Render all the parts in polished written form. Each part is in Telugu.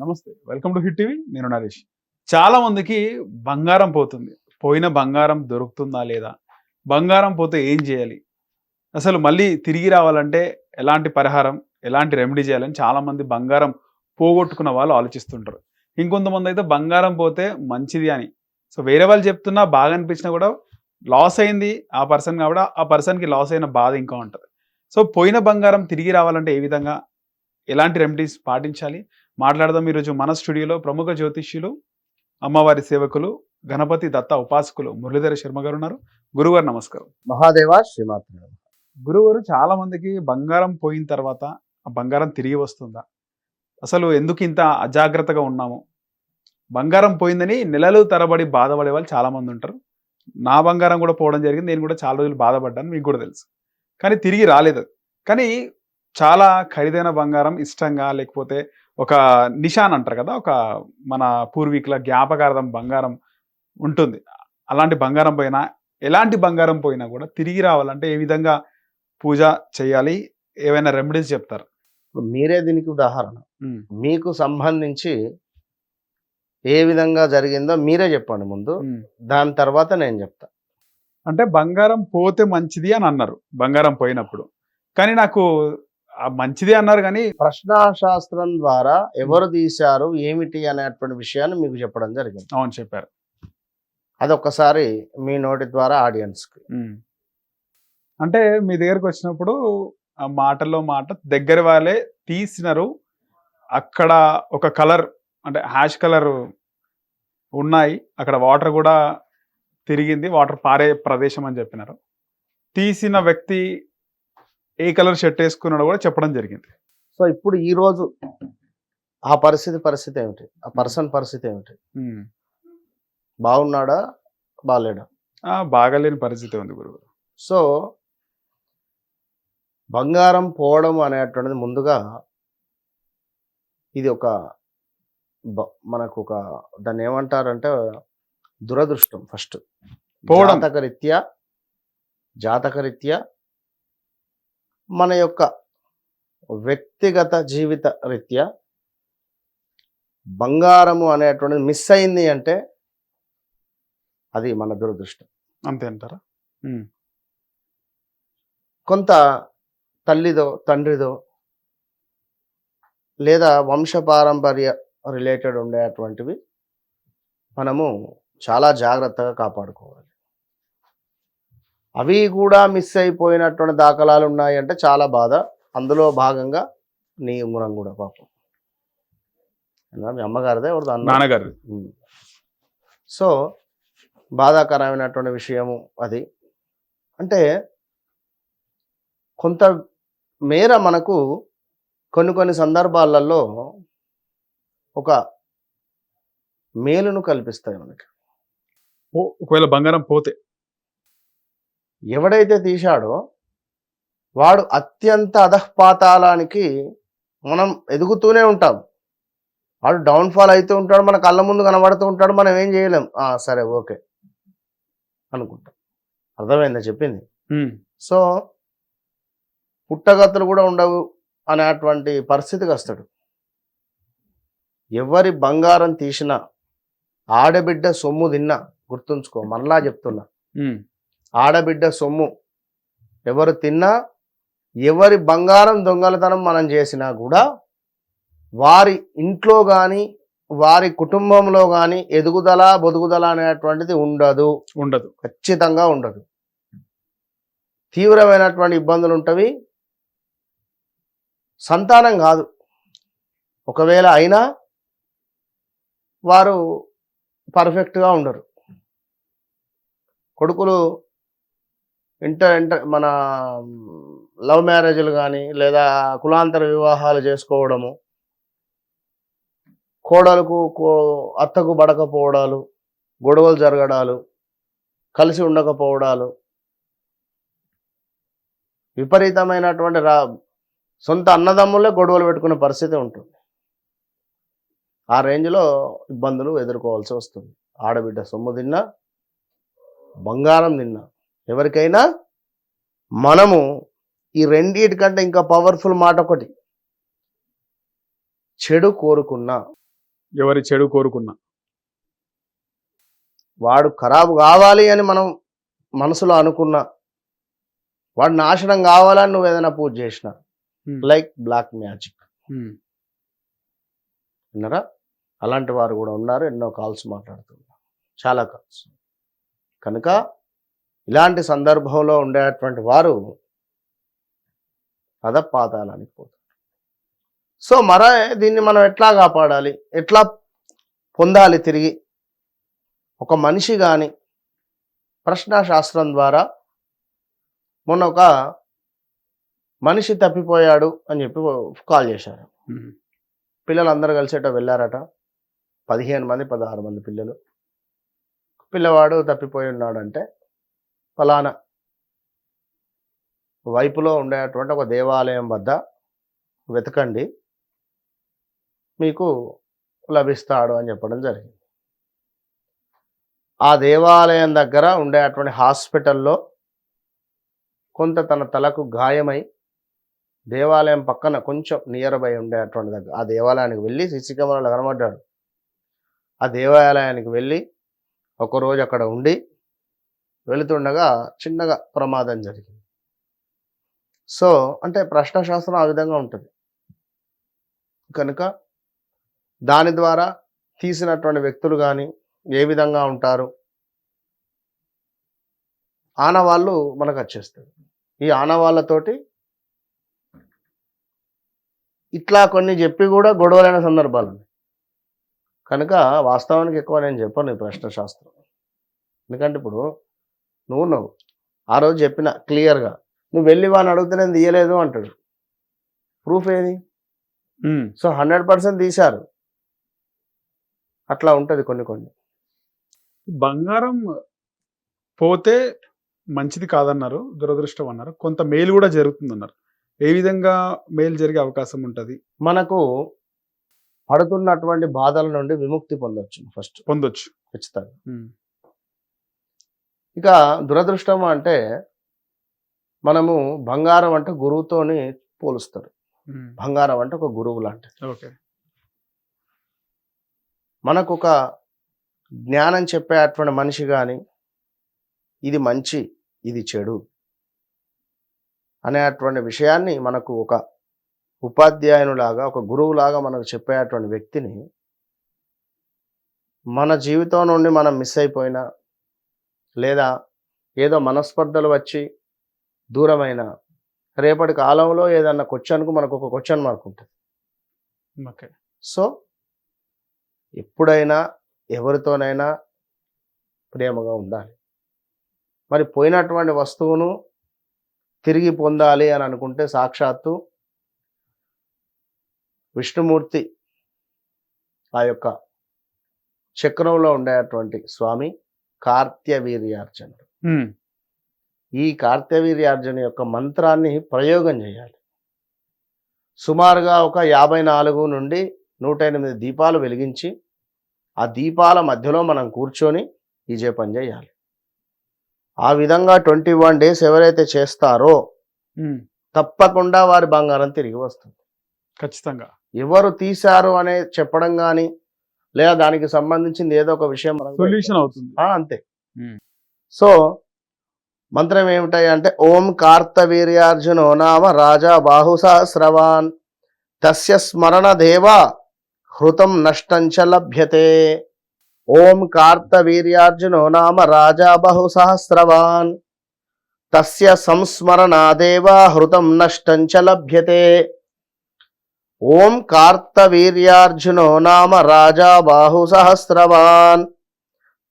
నమస్తే. Welcome to hit TV. నేను నరేష్. చాలా మందికి బంగారం పోతుంది. పోయిన బంగారం దొరుకుతుందా లేదా? బంగారం పోతే ఏం చేయాలి? అసలు మళ్ళీ తిరిగి రావాలంటే ఎలాంటి పరిహారం, ఎలాంటి రెమెడీ చేయాలని చాలామంది బంగారం పోగొట్టుకున్న వాళ్ళు ఆలోచిస్తుంటారు. ఇంకొంతమంది అయితే బంగారం పోతే మంచిది అని. సో వేరే వాళ్ళు చెప్తున్నా బాగా అనిపించినా కూడా లాస్ అయింది ఆ పర్సన్ కాబట్టి ఆ పర్సన్‌కి లాస్ అయిన బాధ ఇంకా ఉంటది. సో పోయిన బంగారం తిరిగి రావాలంటే ఏ విధంగా ఎలాంటి రెమెడీస్ పాటించాలి? మాట్లాడదాం ఈరోజు మన స్టూడియోలో ప్రముఖ జ్యోతిష్యులు, అమ్మవారి సేవకులు, గణపతి దత్త ఉపాసకులు మురళీధర శర్మ గారు ఉన్నారు. గురుగారు నమస్కారం. మహాదేవ శ్రీమాత్రే నమః. గురుగారు చాలా మందికి బంగారం పోయిన తర్వాత ఆ బంగారం తిరిగి వస్తుందా? అసలు ఎందుకు ఇంత అజాగ్రత్తగా ఉన్నాము? బంగారం పోయిందని నెలలు తరబడి బాధపడే వాళ్ళు చాలా మంది ఉంటారు. నా బంగారం కూడా పోవడం జరిగింది. నేను కూడా చాలా రోజులు బాధపడ్డాను. మీకు కూడా తెలుసు. కానీ తిరిగి రాలేదు. కానీ చాలా ఖరీదైన బంగారం ఇష్టంగా లేకపోతే ఒక నిషాన్ అంటారు కదా! ఒక మన పూర్వీకుల జ్ఞాపకార్థం బంగారం ఉంటుంది. అలాంటి బంగారం పోయినా, ఎలాంటి బంగారం పోయినా కూడా తిరిగి రావాలంటే ఏ విధంగా పూజ చేయాలి? ఏవైనా రెమెడీస్ చెప్తారా? ఇప్పుడు మీరే దీనికి ఉదాహరణ. హ్మ్. మీకు సంబంధించి ఏ విధంగా జరిగిందో మీరే చెప్పండి ముందు. హ్మ్. దాని తర్వాత నేను చెప్తా. అంటే బంగారం పోతే మంచిది అని అన్నారు. బంగారం పోయినప్పుడు. కానీ నాకు మంచిదే అన్నారు గానీ ప్రశ్నాశాస్త్రం ద్వారా ఎవరు తీశారు, ఏమిటి అనేటువంటి విషయాన్ని మీకు చెప్పడం జరిగింది. అవును చెప్పారు. అదొక్కసారి మీ నోటి ద్వారా ఆడియన్స్‌కి. హ్మ్. అంటే మీ దగ్గరకొచ్చినప్పుడు ఆ మాటల్లో మాట దగ్గర వాళ్ళే తీసినారు. అక్కడ ఒక కలర్ అంటే హాష్ కలర్ ఉన్నాయి. అక్కడ వాటర్ గూడా తిరిగింది. వాటర్ పారే ప్రదేశం అని జెప్పినారు. తీసిన వ్యక్తి ఏ కలర్ షర్ట్ యేసుకున్నాడో గూడా చెప్పడం జరిగింది. సో, ఇప్పుడు ఈరోజు ఆ పరిస్థితి ఏమిటి? ఆ పర్సన్ పరిస్థితి ఏమిటి? హ్మ్. బాగున్నాడా? బాలేడా? బాగాలేని పరిస్థితి ఉంది గురువు. సో, బంగారం పోవడం అనేటువంటిది ముందుగా ఇది ఒక మనకొక దాన్నేమంటారంటే దురదృష్టం ఫస్ట్. పోవడం. జాతకరీత్యా మన యొక్క వ్యక్తిగత జీవిత రీత్యా బంగారము అనేటువంటిది మిస్ అయింది అంటే అది మన దురదృష్టం. అంతే అంటారా? హ్మ్. కొంత తల్లిదో, తండ్రిదో లేదా వంశపారంపర్య రిలేటెడ్ ఉండేటువంటివి మనము చాలా జాగ్రత్తగా కాపాడుకోవాలి. అవి కూడా మిస్ అయిపోయినటువంటి దాఖలాలు ఉన్నాయంటే చాలా బాధ. అందులో భాగంగా నీ ఉంగరం కూడా పాపం. మీ అమ్మగారిదే ఎవరిదో అన్నారు. నాన్నగారు. సో, బాధాకరమైనటువంటి విషయము అది. అంటే కొంత మేర మనకు కొన్ని సందర్భాలలో ఒక మేలును కల్పిస్తాయి మనకి. ఒకవేళ బంగారం పోతే. ఎవడైతే తీశాడో వాడు అత్యంత అధఃపాతాళానికి మనం ఎదుగుతూనే ఉంటాం. వాడు డౌన్‌ఫాల్ అయితూ ఉంటాడు. మన కళ్ళ ముందు కనబడుతూ ఉంటాడు. మనం ఏం చేయలేం. సరే ఓకే అనుకుంటాం. అర్థమైందా చెప్పింది? హ్మ్. సో, పుట్టగతులు కూడా ఉండవు అనేటువంటి పరిస్థితికి వస్తాడు. ఎవరి బంగారం తీసినా ఆడబిడ్డ సొమ్ము తిన్నా గుర్తుంచుకో. మరలా చెప్తున్నా. హ్మ్. ఆడబిడ్డ సొమ్ము ఎవరు తిన్నా, ఎవరి బంగారం దొంగలతనం మనం చేసినా కూడా వారి ఇంట్లో కానీ వారి కుటుంబంలో కానీ ఎదుగుదల బొదుగుదల అనేటువంటిది ఉండదు. ఖచ్చితంగా ఉండదు. తీవ్రమైనటువంటి ఇబ్బందులు ఉంటవి. సంతానం కాదు, ఒకవేళ అయినా వారు పర్ఫెక్ట్గా ఉండరు. కొడుకులు మన లవ్ మ్యారేజ్లు కానీ లేదా కులాంతర వివాహాలు చేసుకోవడము, కోడలకు అత్తకు పడకపోవడాలు, గొడవలు జరగడాలు, కలిసి ఉండకపోవడాలు, విపరీతమైనటువంటి సొంత అన్నదమ్ములే గొడవలు పెట్టుకునే పరిస్థితి ఉంటుంది. ఆ రేంజ్లో ఇబ్బందులు ఎదుర్కోవాల్సి వస్తుంది. ఆడబిడ్డ సొమ్ము తిన్నా, బంగారం తిన్నా, ఎవరికైనా మనము ఈ రెండిటికంటే ఇంకా పవర్ఫుల్ మాట ఒకటి, చెడు కోరుకున్నా ఎవరి చెడు కోరుకున్నా. వాడు ఖరాబు కావాలి అని మనం మనసులో అనుకున్నా, వాడు నాశనం కావాలని నువ్వు ఏదైనా పూజ చేసిన, ఉమ్, లైక్ బ్లాక్ మ్యాజిక్. ఉమ్, విన్నారా? అలాంటి వారు కూడా ఉన్నారు. ఎన్నో కాల్స్ మాట్లాడుతున్నారు, చాలా కాల్స్. కనుక ఇలాంటి సందర్భంలో ఉండేటువంటి వారు అధపాతాళానికి పోతారు. సో దీన్ని మనం ఎట్లా కాపాడాలి, ఎట్లా పొందాలి తిరిగి? ఒక మనిషి కానీ ప్రశ్నాశాస్త్రం ద్వారా మొన్న ఒక మనిషి తప్పిపోయాడు అని చెప్పి కాల్ చేశారు. ఉమ్, పిల్లలు అందరూ కలిసేట వెళ్ళారట. 15 మంది 16 మంది పిల్లలు. పిల్లవాడు తప్పిపోయి ఉన్నాడంటే ఫలానా వైపులో ఉండేటువంటి ఒక దేవాలయం వద్ద వెతకండి, మీకు లభిస్తాడు అని చెప్పడం జరిగింది. ఆ దేవాలయం దగ్గర ఉండేటువంటి హాస్పిటల్లో కొంత తన తలకు గాయమై దేవాలయం పక్కన కొంచెం నియర్ బై ఉండేటువంటి దగ్గర ఆ దేవాలయానికి వెళ్ళి సీసీ కెమెరాలో కనబడ్డాడు. ఆ దేవాలయానికి వెళ్ళి ఒకరోజు అక్కడ ఉండి వెళుతుండగా చిన్నగా ప్రమాదం జరిగింది. సో అంటే ప్రశ్నశాస్త్రం ఆ విధంగా ఉంటుంది. కనుక దాని ద్వారా తీసినటువంటి వ్యక్తులు కానీ ఏ విధంగా ఉంటారు, ఆనవాళ్ళు మనకు వచ్చేస్తుంది. ఈ ఆనవాళ్ళతోటి ఇట్లా కొన్ని చెప్పి కూడా గొడవలైన సందర్భాలు ఉన్నాయి. కనుక వాస్తవానికి ఎక్కువ నేను చెప్పను ఈ ప్రశ్నశాస్త్రం. ఎందుకంటే ఇప్పుడు నువ్వు ఆ రోజు చెప్పిన క్లియర్గా, నువ్వు వెళ్ళి వాడిని అడిగితే నేను తీయలేదు అంటాడు. ప్రూఫ్ ఏది? ఉమ్. సో 100% తీశారు. అట్లా ఉంటుంది కొన్ని. బంగారం పోతే మంచిది కాదన్నారు, దురదృష్టం అన్నారు. కొంత మేలు కూడా జరుగుతుంది అన్నారు. ఏ విధంగా మేలు జరిగే అవకాశం ఉంటుంది? మనకు పడుతున్నటువంటి బాధల నుండి విముక్తి పొందొచ్చు. ఫస్ట్ పొందొచ్చు. ఖచ్చితంగా. ఉమ్, ఇక దురదృష్టం అంటే మనము బంగారం అంటే గురువుతోని పోలుస్తారు. ఉమ్, బంగారం అంటే ఒక గురువు లాంటిది. ఓకే. మనకు ఒక జ్ఞానం చెప్పేటువంటి మనిషి కానీ ఇది మంచి ఇది చెడు అనేటువంటి విషయాన్ని మనకు ఒక ఉపాధ్యాయునిలాగా ఒక గురువులాగా మనకు చెప్పేటువంటి వ్యక్తిని మన జీవితం నుండి మనం మిస్ అయిపోయినా, లేదా ఏదో మనస్పర్ధలు వచ్చి దూరమైన రేపటి కాలంలో ఏదన్నా క్వశ్చన్కు మనకు ఒక క్వశ్చన్ మార్క్ ఉంటుంది. ఓకే. సో ఎప్పుడైనా ఎవరితోనైనా ప్రేమగా ఉండాలి. మరి పోయినటువంటి వస్తువును తిరిగి పొందాలి అని అనుకుంటే సాక్షాత్తు విష్ణుమూర్తి ఆ యొక్క చక్రంలో ఉండేటువంటి స్వామి కార్త్యవీర్యార్జునుడు. ఉమ్, ఈ కార్త్యవీర్యార్జున యొక్క మంత్రాన్ని ప్రయోగం చేయాలి. సుమారుగా ఒక 54 నుండి 108 దీపాలు వెలిగించి ఆ దీపాల మధ్యలో మనం కూర్చొని ఈ జపం చేయాలి. ఆ విధంగా 21 డేస్ ఎవరైతే చేస్తారో ఉమ్, తప్పకుండా వారి బంగారం తిరిగి వస్తుంది. ఖచ్చితంగా. ఎవరు తీశారు అనే చెప్పడం కానీ లేదా దానికి సంబంధించింది ఏదో ఒక విషయం సొల్యూషన్ అవుతుంది. అంతే. ఉమ్, సో మంత్రం ఏమిటాయి అంటే ఓం కార్తవీర్యార్జునో నామ రాజా బాహు సహస్రవాన్ తస్య స్మరణ దేవా హృతం నష్టంచ లభ్యతే. ఓం కార్తవీర్యార్జునో నామ రాజా బహు సహస్రవాన్ తస్య సంస్మరణాదేవా హృతం నష్టంచ లభ్యతే. ఓం కార్తవీర్యార్జునో నామ రాజా బాహు సహస్రవాన్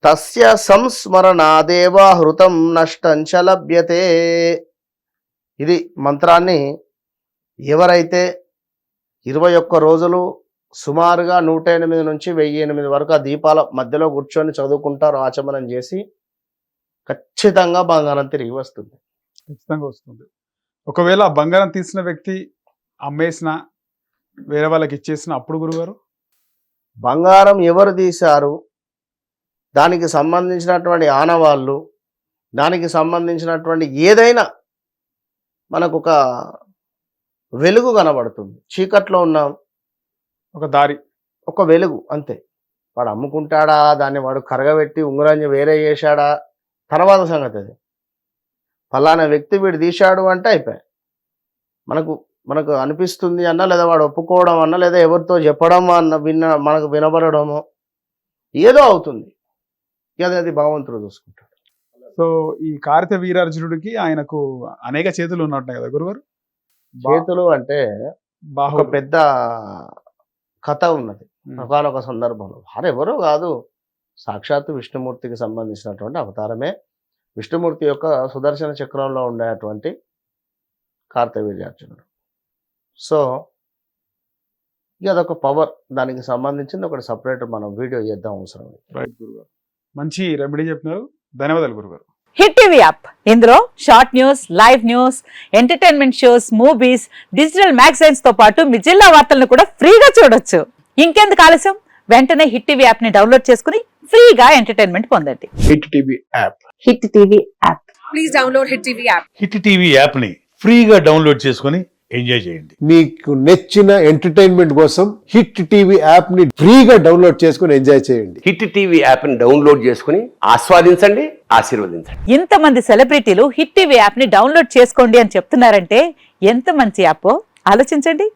తస్య సంస్మరణాదేవా హృతం నష్టంచ లభ్యతే. ఇది మంత్రాన్ని ఎవరైతే 21 రోజులు సుమారుగా 108 నుంచి 1008 వరకు ఆ దీపాల మధ్యలో కూర్చొని చదువుకుంటారో, ఆచమనం చేసి ఖచ్చితంగా బంగారం తిరిగి వస్తుంది. ఖచ్చితంగా వస్తుంది. ఒకవేళ ఆ బంగారం తీసిన వ్యక్తి అమ్మేసిన, వేరే వాళ్ళకి ఇచ్చేసిన, అప్పుడు గురుగారు? బంగారం ఎవరు తీశారు, దానికి సంబంధించినటువంటి ఆనవాళ్ళు, దానికి సంబంధించినటువంటి ఏదైనా మనకు ఒక వెలుగు కనబడుతుంది. చీకట్లో ఉన్నాం, ఒక దారి, ఒక వెలుగు అంతే. వాడు అమ్ముకుంటాడా, దాన్ని వాడు కరగబెట్టి ఉంగరాన్ని వేరే చేశాడా తర్వాత సంగతి. అది ఫలానా వ్యక్తి వీడు తీశాడు అంటే అయిపోయాయి. మనకు మనకు అనిపిస్తుంది అన్న, లేదా వాడు ఒప్పుకోవడం అన్న, లేదా ఎవరితో చెప్పడం అన్న, మనకు వినబడడము ఏదో అవుతుంది. అది భగవంతుడు చూసుకుంటాడు. సో ఈ కార్త వీరార్జునుడికి ఆయనకు అనేక చేతులు ఉన్నట్టున్నాయి కదా గురుగారు. చేతులు అంటే ఒక బాహు పెద్ద కథ ఉన్నది. ఒకనొక సందర్భంలో వారెవరో కాదు, సాక్షాత్తు విష్ణుమూర్తికి సంబంధించినటువంటి అవతారమే. విష్ణుమూర్తి యొక్క సుదర్శన చక్రంలో ఉండేటువంటి కార్తవీర్యార్జునుడు. సో ఇక అదొక పవర్, దానికి సంబంధించింది ఒకటి సపరేట్ మనం వీడియో చేద్దాం అవసరం. రైట్ గురుగారు, మంచి రెమెడీ చెప్పినారు, ధన్యవాదాలు గురుగారు. హిట్ టీవీ యాప్, ఇందులో short news, live news, entertainment shows, movies, digital magazines తో పాటు మీ జిల్లా వార్తలను కూడా ఫ్రీగా చూడొచ్చు. ఇంకెందుకు ఆలస్యం, వెంటనే హిట్ టీవీ యాప్ ని డౌన్లోడ్ చేసుకుని ఫ్రీగా ఎంటర్టైన్మెంట్ పొందండి. Hit TV app. Hit TV app. Please download Hit TV app. Hit TV యాప్ని ఫ్రీగా డౌన్లోడ్ చేసుకొని ఎంజాయ్ చేయండి. మీకు నచ్చిన ఎంటర్టైన్మెంట్ కోసం హిట్ టీవీ యాప్ ని ఫ్రీగా డౌన్లోడ్ చేసుకుని ఎంజాయ్ చేయండి. హిట్ టీవీ యాప్ని డౌన్లోడ్ చేసుకుని ఆస్వాదించండి, ఆశీర్వదించండి. ఇంతమంది సెలబ్రిటీలు హిట్ టీవీ యాప్ ని డౌన్లోడ్ చేసుకోండి అని చెప్తున్నారంటే ఎంత మంచి యాప్ ఆలోచించండి.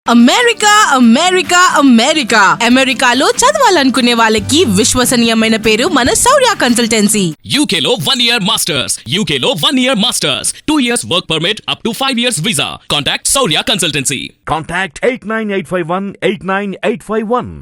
అమెరికా అమెరికా అమెరికా అమెరికాలో చదవాలనుకునే వాళ్ళకి విశ్వసనీయమైన పేరు మన శౌర్య కన్సల్టెన్సీ. UK లో 1 year masters. UK లో 1 year masters. 2 years work permit up to 5 years visa. Contact Saurya Consultancy. Contact 89851 89851.